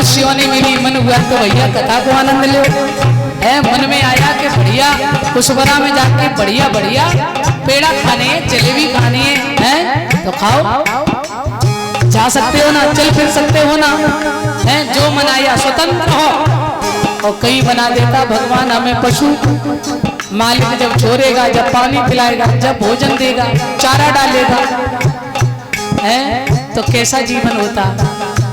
शिष्यों ने मिली, मन हुआ तो भैया कथा को आनंद लो। है मन में आया कि बढ़िया कुशबरा में जाके बढ़िया बढ़िया पेड़ा खाने, जलेबी खानी है तो खाओ, जा सकते हो ना, चल फिर सकते हो ना, है जो मन आया स्वतंत्र हो। और कहीं बना देता भगवान हमें पशु, मालिक जब छोड़ेगा, जब पानी पिलाएगा, जब भोजन देगा, चारा डालेगा, है तो कैसा जीवन होता।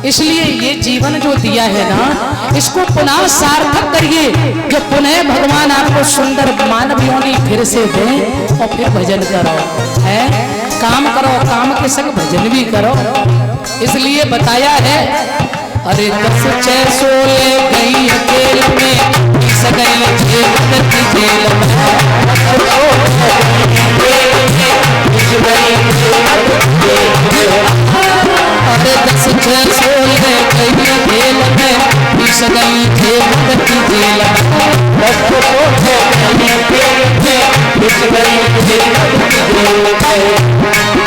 इसलिए ये जीवन जो दिया है ना, इसको पुनः सार्थक करिए। जो पुनः भगवान आपको सुंदर मानव योनि फिर से दें और फिर भजन करो, है काम करो, काम के संग भजन भी करो। इसलिए बताया है, अरे 10 6 16 गई अकेल में, सगई जेल की जेल में, अरे 10 6 16 गई अकेल में, सगई जेल की जेल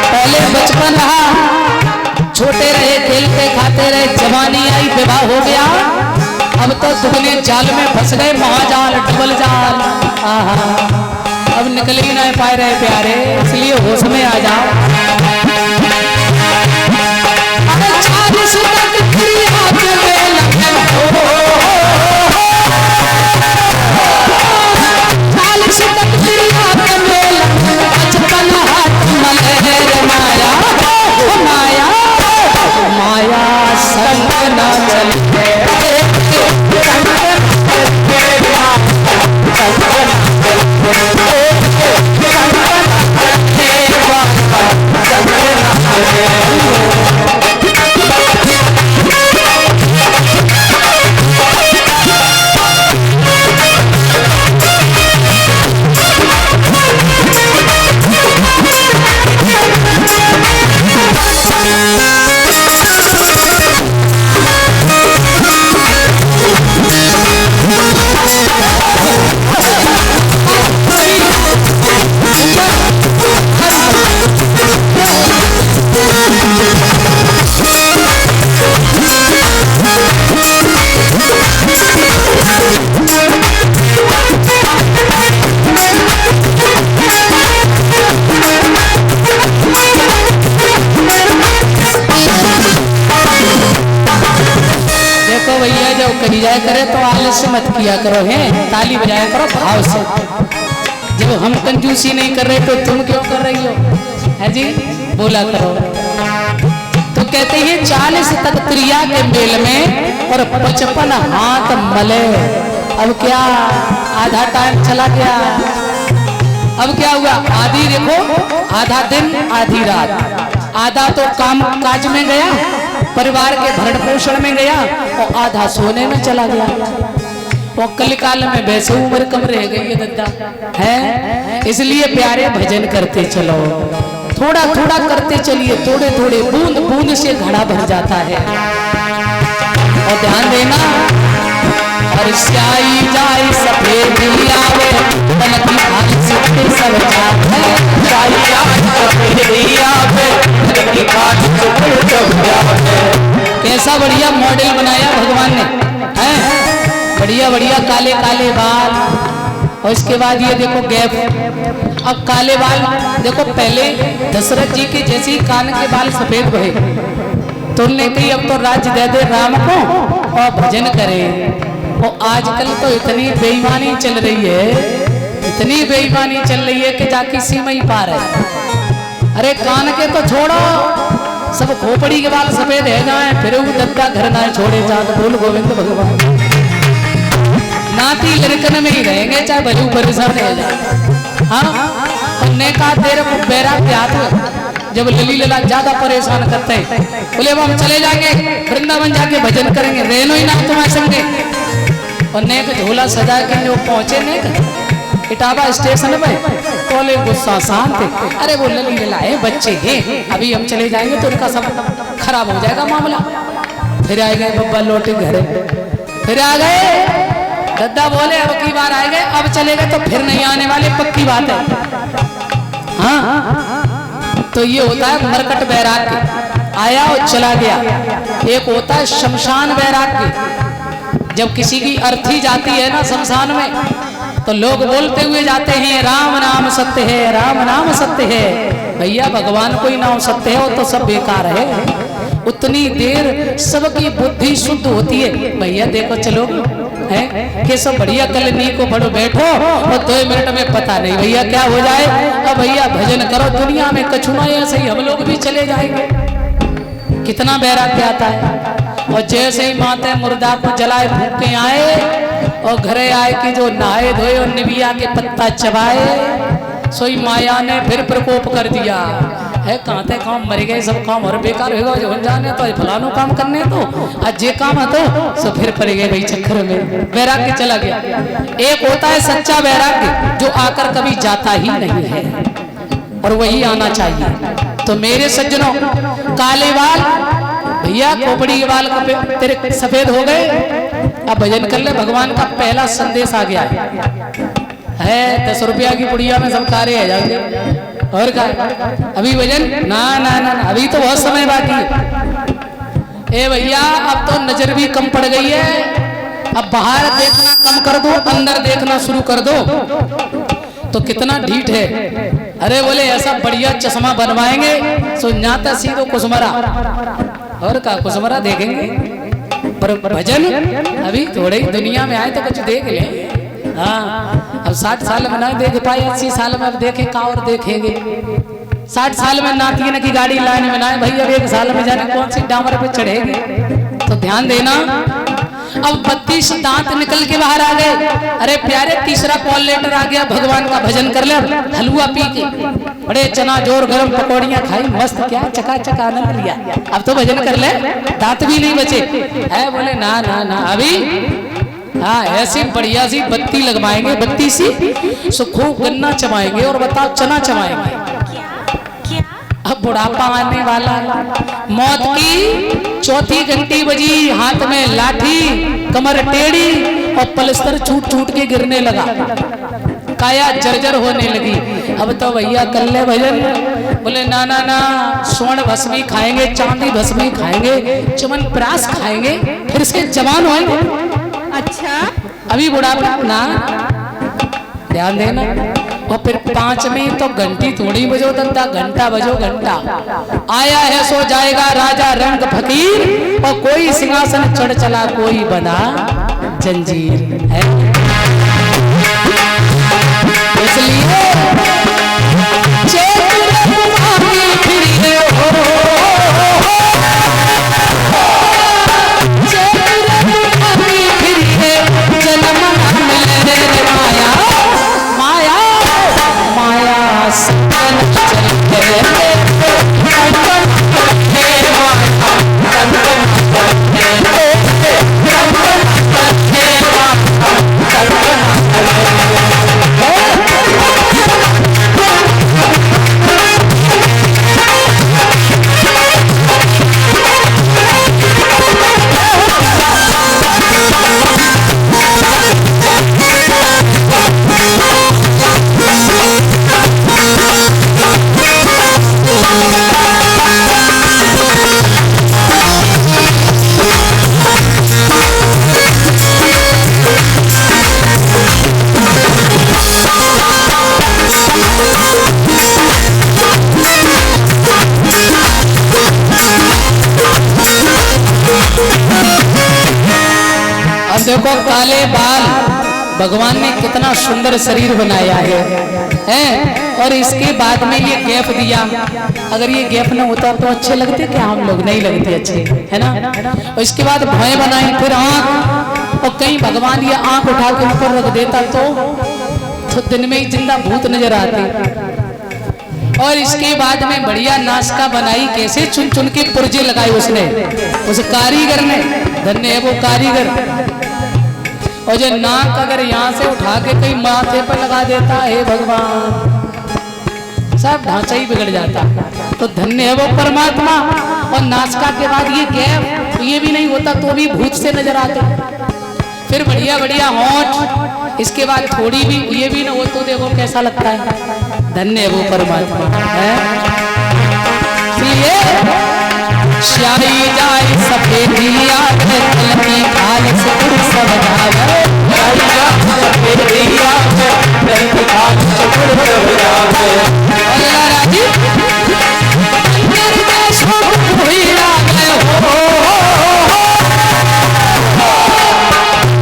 पहले बचपन रहा, छोटे रहे, खेलते खाते रहे, जवानी आई, विवाह हो गया, अब तो दुगने जाल में फंस गए, महाजाल डबल जाल। आहा, अब निकल ही नहीं पाए रहे प्यारे, इसलिए होश में आ जाओ। अरे 40 तक क्रिया के मेल में हो, 40 तक क्रिया के मेल में, बचपन हाथ मलहर माया, माया माया संग न चले, कही जाया करे तो आलस्य मत किया करो, है ताली बजाया करो भाव से। जब हम कंजूसी नहीं कर रहे तो तुम क्यों कर रही हो, है जी, बोला करो। तो कहते हैं 40 तक क्रिया के मेल में और 55 हाथ मले। अब क्या आधा टाइम चला गया, अब क्या हुआ, आधी देखो, आधा दिन आधी रात, आधा तो काम काज में गया, परिवार के भरण पोषण में गया, और आधा सोने में चला गया। और कल काल में वैसे उम्र कम रह गई है दद्दा, है इसलिए प्यारे भजन करते चलो, थोड़ा थोड़ा करते चलिए, थोड़े थोड़े बूंद बूंद से घड़ा भर जाता है। और ध्यान देना, और स्याही जाए सफेद आवे, तन की भाग से सब जाते, स्याही जाए सफेद आवे, तन की भाग से सब जाते। कैसा बढ़िया मॉडल बनाया भगवान ने, है बढ़िया बढ़िया काले काले बाल। और इसके बाद ये देखो गैप, अब काले बाल देखो, पहले दशरथ जी के जैसे कान के बाल सफेद हुए, तो उन्होंने कही अब तो राज्य दे दे राम को और भजन करे। और आजकल तो इतनी बेईमानी चल रही है, इतनी बेईमानी चल रही है कि जाके सीमा ही पार है। अरे कान के तो छोड़ो, सब खोपड़ी के बाल सफेद है जाए, फिर वो दद्दा घर ना छोड़े जात, बोल गोविंद भगवान। नाती लड़कन में ही रहेंगे चाहे भले ऊपर सब रह जाए। हाँ, उन्होंने कहा तेरे को बैरा प्यात, जब लली लला ज्यादा परेशान करते हैं, बोले वो हम चले जाएंगे वृंदावन जाके भजन करेंगे, रहनो ही ना तुम्हारे संगे। और नेक झोला सजा के जो पहुंचे नेक इटावा स्टेशन पे, बोले गुस्सा शांत, अरे वो लली ललाए बच्चे हैं, अभी हम चले जाएंगे तो उनका सब खराब हो जाएगा मामला। फिर आ गए बब्बा लौटे घर, फिर आ गए दद्दा, बोले अब की बार आए गए, अब चले गए तो फिर नहीं आने वाले, पक्की बात है। हाँ, तो ये होता है मरकट बैराग के। आया और चला गया। एक होता है शमशान वैराग्य, जब किसी की अर्थी जाती है ना शमशान में, तो लोग बोलते हुए जाते हैं राम नाम सत्य है, राम नाम सत्य है। भैया भगवान कोई नाम सत्य है, वो तो सब बेकार है। उतनी देर सबकी बुद्धि शुद्ध होती है। भैया देखो चलो है कि सब बढ़िया कलनी को पढ़ो बैठो और 2 मिनट में पता नहीं भैया क्या हो जाए। अब भैया भजन करो, दुनिया में कछु ना, ऐसे ही हम लोग भी चले जाएंगे। कितना वैराग्य आता है। और जैसे ही माते मुर्दा को जलाए फूक के आए और घरे आए कि जो नहाए धोए और निबिया के पत्ता चबाए, सोई माया ने फिर प्रकोप कर दिया है। कहाँ थे काम मर गए, सब काम और बेकार होगा, जो जाने तो फलानो काम करने तो आज ये काम है तो सो फिर पड़ गए भाई चक्कर में, वैराग्य चला गया। एक होता है सच्चा वैराग्य जो आकर कभी जाता ही नहीं है और वही आना चाहिए। तो मेरे सज्जनों, काले बाल भैया खोपड़ी के बाल तेरे सफेद हो गए, अब भजन कर ले। भगवान का पहला संदेश आ गया है 10 रुपया की पुड़िया में सब कार्य आ जाएंगे। और क्या अभी भजन ना ना ना, अभी तो बहुत समय बाकी। ए भैया अब तो नजर भी कम पड़ गई है, अब बाहर देखना कम कर दो, अंदर देखना शुरू कर दो। तो कितना ढीठ है। अरे बोले ऐसा बढ़िया चश्मा बनवाएंगे सो नाता सीधो कुसमरा, और का कुसमरा देखेंगे। पर भजन अभी थोड़े ही दुनिया में आए तो कुछ देख ले। हाँ अब 60 साल में ना देख पाए, 80 साल में अब देखे का और देखेंगे। 60 साल में नाती की गाड़ी लाइन में ना भाई, अब 1 साल में जाने कौन सी डामर पे चढ़ेंगे। तो ध्यान देना। अब 32 दांत निकल के बाहर आ गए। अरे प्यारे तीसरा कॉल लेटर आ गया, भगवान का भजन कर ले। हलवा पी के बड़े चना जोर गरम पकौड़ियां खाई मस्त, क्या चकाचक आनंद लिया। अब तो भजन कर ले, दांत भी नहीं बचे है। बोले ना ना ना, अभी हाँ ऐसी बढ़िया सी बत्ती लगवाएंगे, बत्ती सी सो खूब गन्ना चबाएंगे और बताओ चना चबाएंगे। अब बुढ़ापा आने वाला, मौत की चौथी घंटी बजी, हाथ में लाठी, कमर टेढ़ी और पलस्तर छूट छूट के गिरने लगा, काया जर्जर होने लगी। अब तो भैया कर ले भजन। बोले ना ना ना, स्वर्ण भस्मी खाएंगे, चांदी भस्मी खाएंगे, चमन प्रास खाएंगे, फिर से जवान होंगे। अच्छा अभी बुढ़ापा ना, ध्यान देना। और फिर 5 में तो घंटी थोड़ी बजो दंता, घंटा बजो घंटा। आया है सो जाएगा राजा रंग फकीर, और कोई सिंहासन चढ़ चला कोई बना जंजीर है। इसलिए देखो काले बाल, भगवान ने कितना सुंदर शरीर बनाया है। और इसके बाद में ये गैप दिया। अगर ये गैप ना होता तो अच्छे लगते क्या? हम लोग नहीं लगते अच्छे, है ना। और इसके बाद भौं बनाई, फिर आंख, और कहीं भगवान ये आंख उठा के ऊपर रख देता तो दिन में ही जिंदा भूत नजर आते। और इसके बाद में बढ़िया नाश्ता बनाई, कैसे चुन चुन के पुर्जे लगाए उसने, उस कारीगर ने। धन्य है वो कारीगर। और जो नाक अगर यहाँ से उठा के कहीं माथे पर लगा देता है भगवान, सब ढांचा ही बिगड़ जाता। तो धन्य है वो परमात्मा। और नाश्ता के बाद ये गैप, ये भी नहीं होता तो भी भूत से नजर आते। फिर बढ़िया बढ़िया होंठ, इसके बाद थोड़ी भी ये भी ना हो तो देखो कैसा लगता है। धन्य है वो परमात्मा है। इसलिए श्याई जाए सफेदिया के तल की खाल सुकुड़ सब जावे, श्याई जाए सफेदिया के तल की खाल सुकुड़ सब जावे। अल्लाह राजी मेरे देश को हुई रागे हो,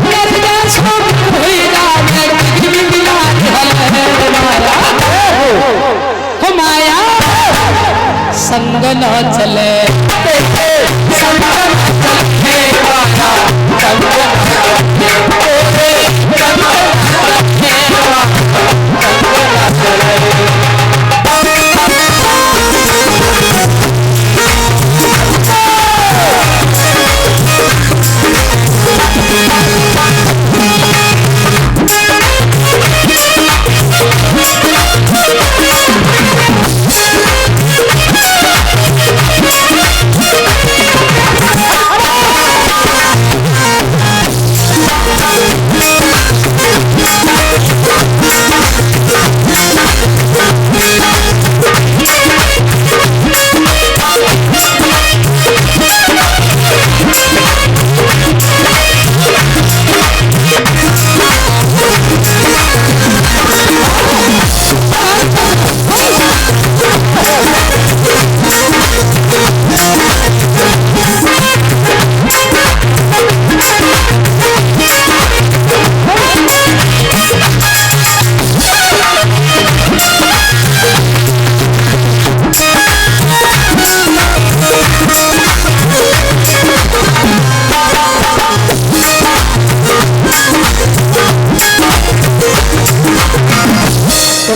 मेरे देश को हुई रागे कितनी मिला है माया हो, माया संग न चले संग न चले माया संग न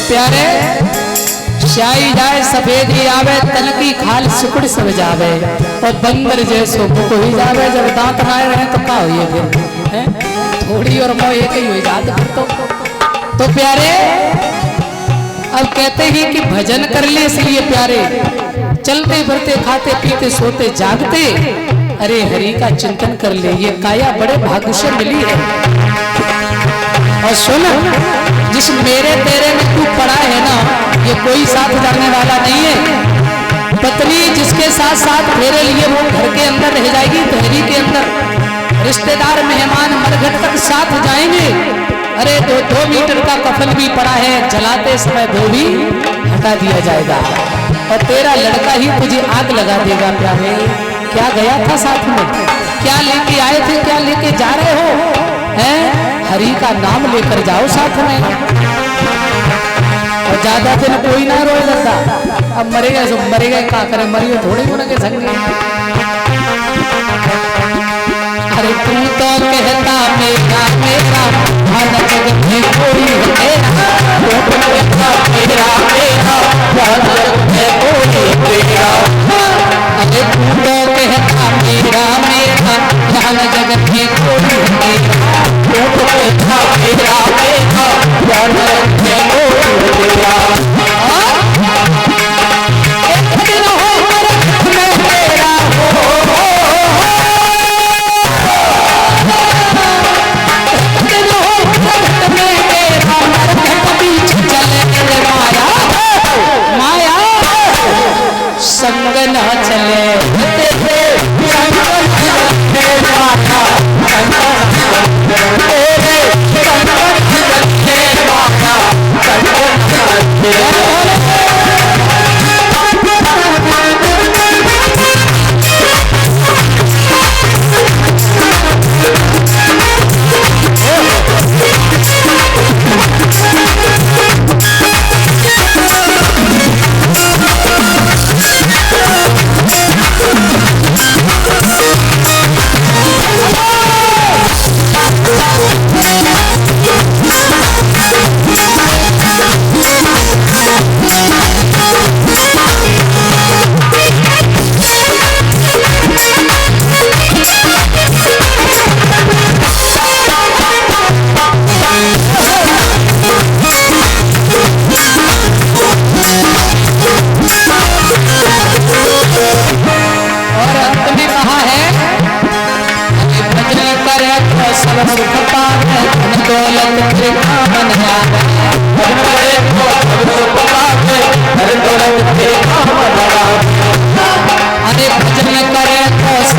प्यारे श्याई जाए सफेदी आवे तन की खाल सुकुड़ सब जावे, और बंदर जैसो मुख हुई जावे, जब दांत ना रहे तो का हुई फिर हैं? थोड़ी और मोह एक ही हुई जात फिर तो प्यारे अब कहते हैं कि भजन कर ले, इसलिए प्यारे चलते फिरते खाते पीते सोते जागते अरे हरि का चिंतन कर ले, ये काया बड़े भाग्य से मिली है। और सुन जिस मेरे तेरे में तू पड़ा है ना, ये कोई साथ जाने वाला नहीं है। पत्नी जिसके साथ साथ मेरे लिए वो घर के अंदर रह जाएगी, धैर्य के अंदर रिश्तेदार मेहमान मरघट तक साथ जाएंगे। अरे 2 मीटर का कफन भी पड़ा है, जलाते समय वो भी हटा दिया जाएगा, और तेरा लड़का ही तुझे आग लगा देगा। प्यारे क्या गया था साथ में, क्या लेके आए थे, क्या लेके जा रहे हो हैं? हरि का नाम लेकर जाओ साथ में, और ज्यादा दिन कोई ना रोए लगता। अब मरेगा सो मरेगा, क्या करे, मरियो थोड़े होने के संगे। अरे तू तो कहता मेरा मेरा हर जगह में कोई है तेरा, तू तो कहता मेरा मेरा हर जगह में कोई तेरा। अरे तू तो कहता मेरा मेरा हर जगह में कोई है तेरा, तू तो कहता मेरा मेरा हर जगह में कोई तेरा। एक दिन हो मरघट में तेरा हो, एक दिन हो मरघट में तेरा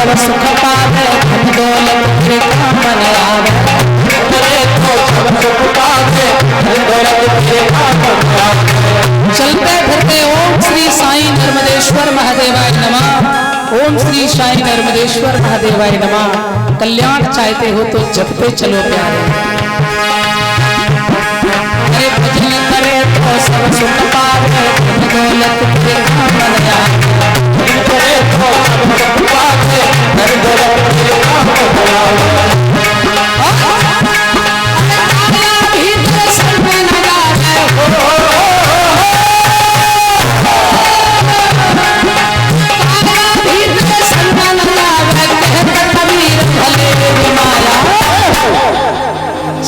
सब सुख पावे, धन दौलत के कामन आवे। करे तो सब सुख पावे, धन दौलत के कामन आवे। चलते फिरते ओम श्री साईं नर्मदेश्वर महादेवाय नमः। ओम श्री साईं नर्मदेश्वर महादेवाय नमः। कल्याण चाहते हो तो जपते चलो प्यारे। अरे भजन करे तो सब सुख पावे, धन दौलत के कामन आवे। करे तो सब सुख पावे, धन दौलत के कामन आवे।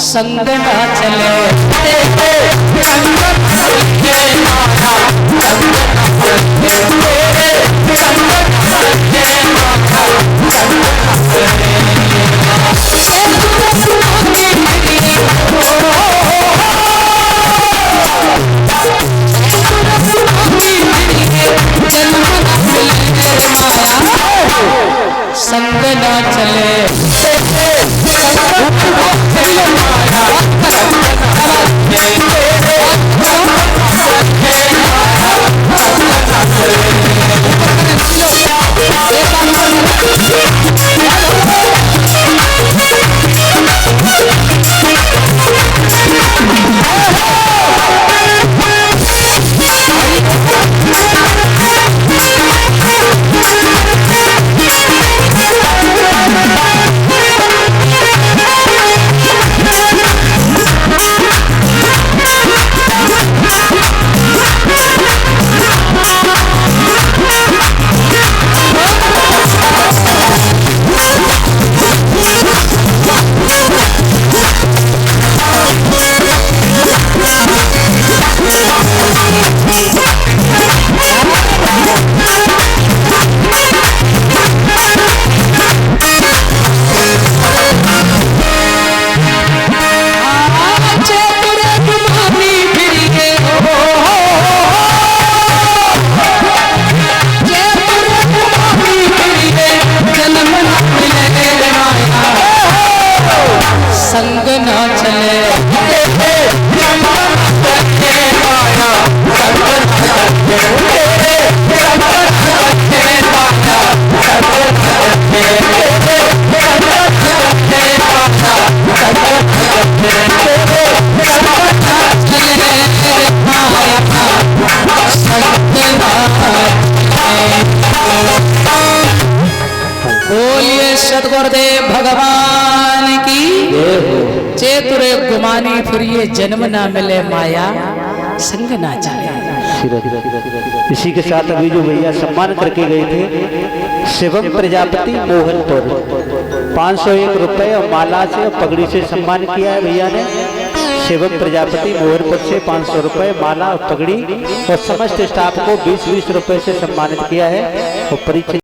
संग ना चले संग ना चले संग ना चले बोलिए सद्गुरुदेव भगवान की। चेतुरे गुमानी फिर ये जन्म ना मिले माया, संग ना चले। इसी के साथ अभी जो भैया सम्मान करके गए थे शिवम प्रजापति मोहनपुर 501 रुपए और माला से और पगड़ी से सम्मान किया है भैया ने। शिवम प्रजापति मोहनपुर से 500 रुपए माला और पगड़ी और समस्त स्टाफ को 20-20 रुपए से सम्मानित किया है। और परीक्षा